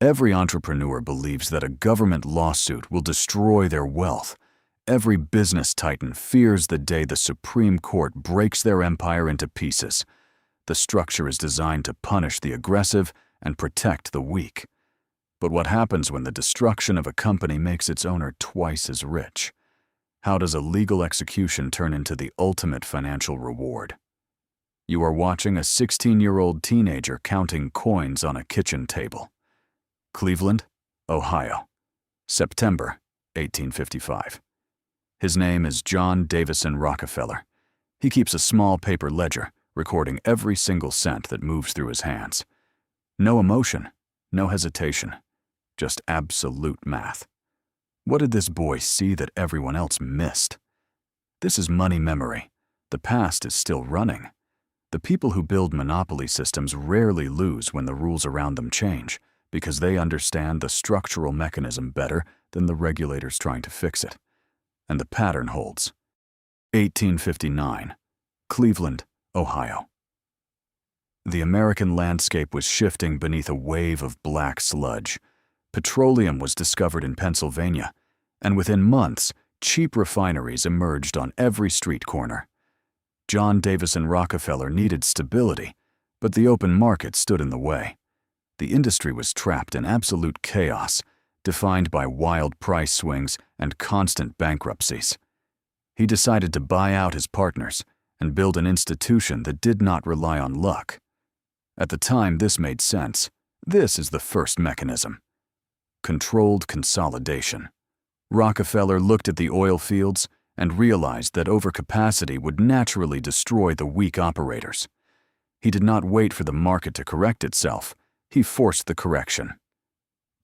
Every entrepreneur believes that a government lawsuit will destroy their wealth. Every business titan fears the day the Supreme Court breaks their empire into pieces. The structure is designed to punish the aggressive and protect the weak. But what happens when the destruction of a company makes its owner twice as rich? How does a legal execution turn into the ultimate financial reward? You are watching a 16-year-old teenager counting coins on a kitchen table. Cleveland, Ohio, September 1855. His name is John Davison Rockefeller. He keeps a small paper ledger, recording every single cent that moves through his hands. No emotion, no hesitation, just absolute math. What did this boy see that everyone else missed? This is money memory. The past is still running. The people who build monopoly systems rarely lose when the rules around them change, because they understand the structural mechanism better than the regulators trying to fix it. And the pattern holds. 1859, Cleveland, Ohio. The American landscape was shifting beneath a wave of black sludge. Petroleum was discovered in Pennsylvania, and within months, cheap refineries emerged on every street corner. John Davison Rockefeller needed stability, but the open market stood in the way. The industry was trapped in absolute chaos, defined by wild price swings and constant bankruptcies. He decided to buy out his partners and build an institution that did not rely on luck. At the time, this made sense. This is the first mechanism. Controlled consolidation. Rockefeller looked at the oil fields and realized that overcapacity would naturally destroy the weak operators. He did not wait for the market to correct itself. He forced the correction.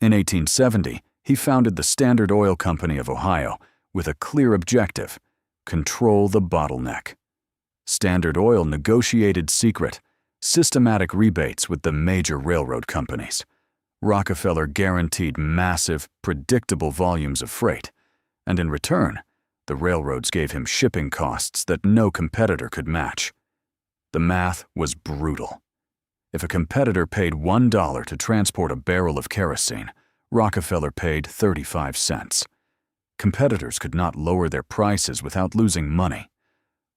In 1870, he founded the Standard Oil Company of Ohio with a clear objective: control the bottleneck. Standard Oil negotiated secret, systematic rebates with the major railroad companies. Rockefeller guaranteed massive, predictable volumes of freight, and in return, the railroads gave him shipping costs that no competitor could match. The math was brutal. If a competitor paid $1 to transport a barrel of kerosene, Rockefeller paid 35 cents. Competitors could not lower their prices without losing money.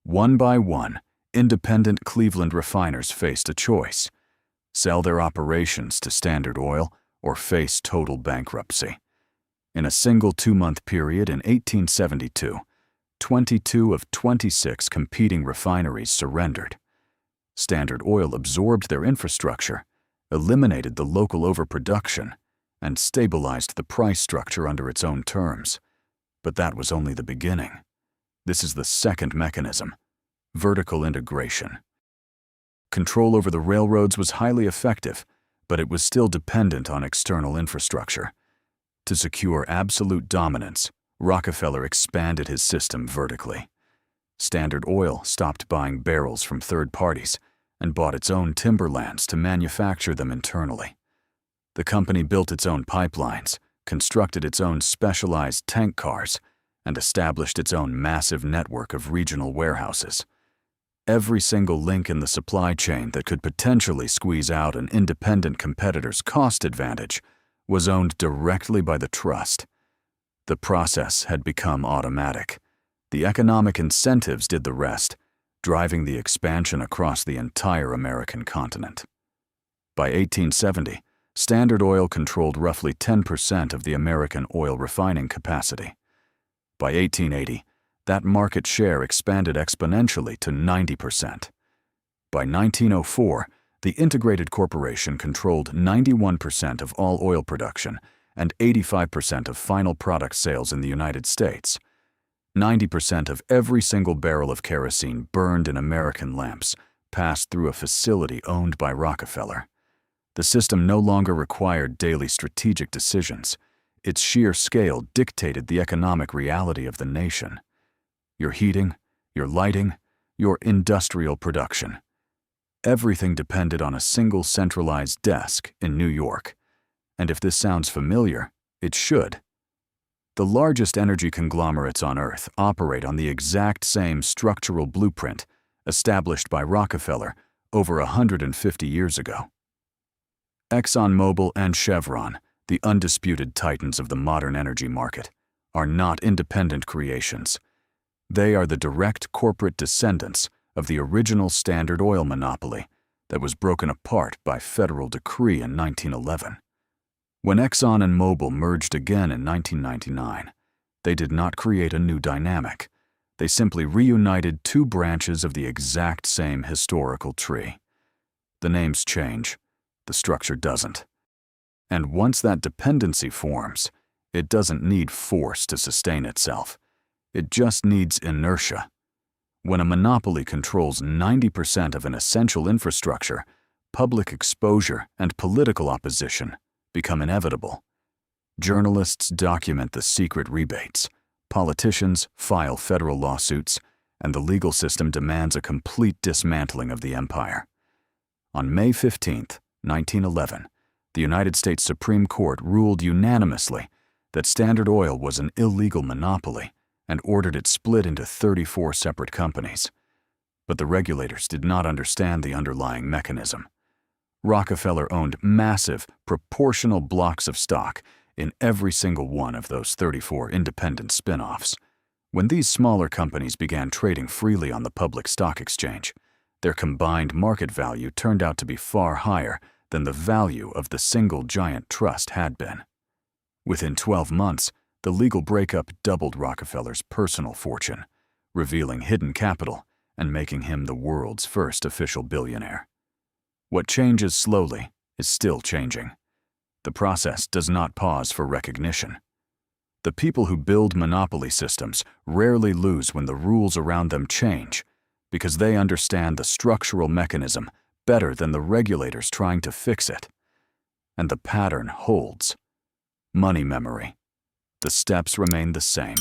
One by one, independent Cleveland refiners faced a choice: sell their operations to Standard Oil or face total bankruptcy. In a single 2-month period in 1872, 22 of 26 competing refineries surrendered. Standard Oil absorbed their infrastructure, eliminated the local overproduction, and stabilized the price structure under its own terms. But that was only the beginning. This is the second mechanism: vertical integration. Control over the railroads was highly effective, but it was still dependent on external infrastructure. To secure absolute dominance, Rockefeller expanded his system vertically. Standard Oil stopped buying barrels from third parties and bought its own timberlands to manufacture them internally. The company built its own pipelines, constructed its own specialized tank cars, and established its own massive network of regional warehouses. Every single link in the supply chain that could potentially squeeze out an independent competitor's cost advantage was owned directly by the trust. The process had become automatic. The economic incentives did the rest, driving the expansion across the entire American continent. By 1870, Standard Oil controlled roughly 10% of the American oil refining capacity. By 1880, that market share expanded exponentially to 90%. By 1904, the integrated corporation controlled 91% of all oil production and 85% of final product sales in the United States. 90% of every single barrel of kerosene burned in American lamps passed through a facility owned by Rockefeller. The system no longer required daily strategic decisions. Its sheer scale dictated the economic reality of the nation. Your heating, your lighting, your industrial production. Everything depended on a single centralized desk in New York. And if this sounds familiar, it should. The largest energy conglomerates on Earth operate on the exact same structural blueprint established by Rockefeller over 150 years ago. ExxonMobil and Chevron the undisputed titans of the modern energy market, are not independent creations. They are the direct corporate descendants of the original Standard Oil monopoly that was broken apart by federal decree in 1911. When Exxon and Mobil merged again in 1999, they did not create a new dynamic. They simply reunited two branches of the exact same historical tree. The names change, the structure doesn't. And once that dependency forms, it doesn't need force to sustain itself. It just needs inertia. When a monopoly controls 90% of an essential infrastructure, public exposure and political opposition become inevitable. Journalists document the secret rebates, politicians file federal lawsuits, and the legal system demands a complete dismantling of the empire. On May 15, 1911, the United States Supreme Court ruled unanimously that Standard Oil was an illegal monopoly and ordered it split into 34 separate companies. But the regulators did not understand the underlying mechanism. Rockefeller owned massive, proportional blocks of stock in every single one of those 34 independent spin-offs. When these smaller companies began trading freely on the public stock exchange, their combined market value turned out to be far higher than the value of the single giant trust had been. Within 12 months, the legal breakup doubled Rockefeller's personal fortune, revealing hidden capital and making him the world's first official billionaire. What changes slowly is still changing. The process does not pause for recognition. The people who build monopoly systems rarely lose when the rules around them change, because they understand the structural mechanism better than the regulators trying to fix it. And the pattern holds. Money memory. The steps remain the same.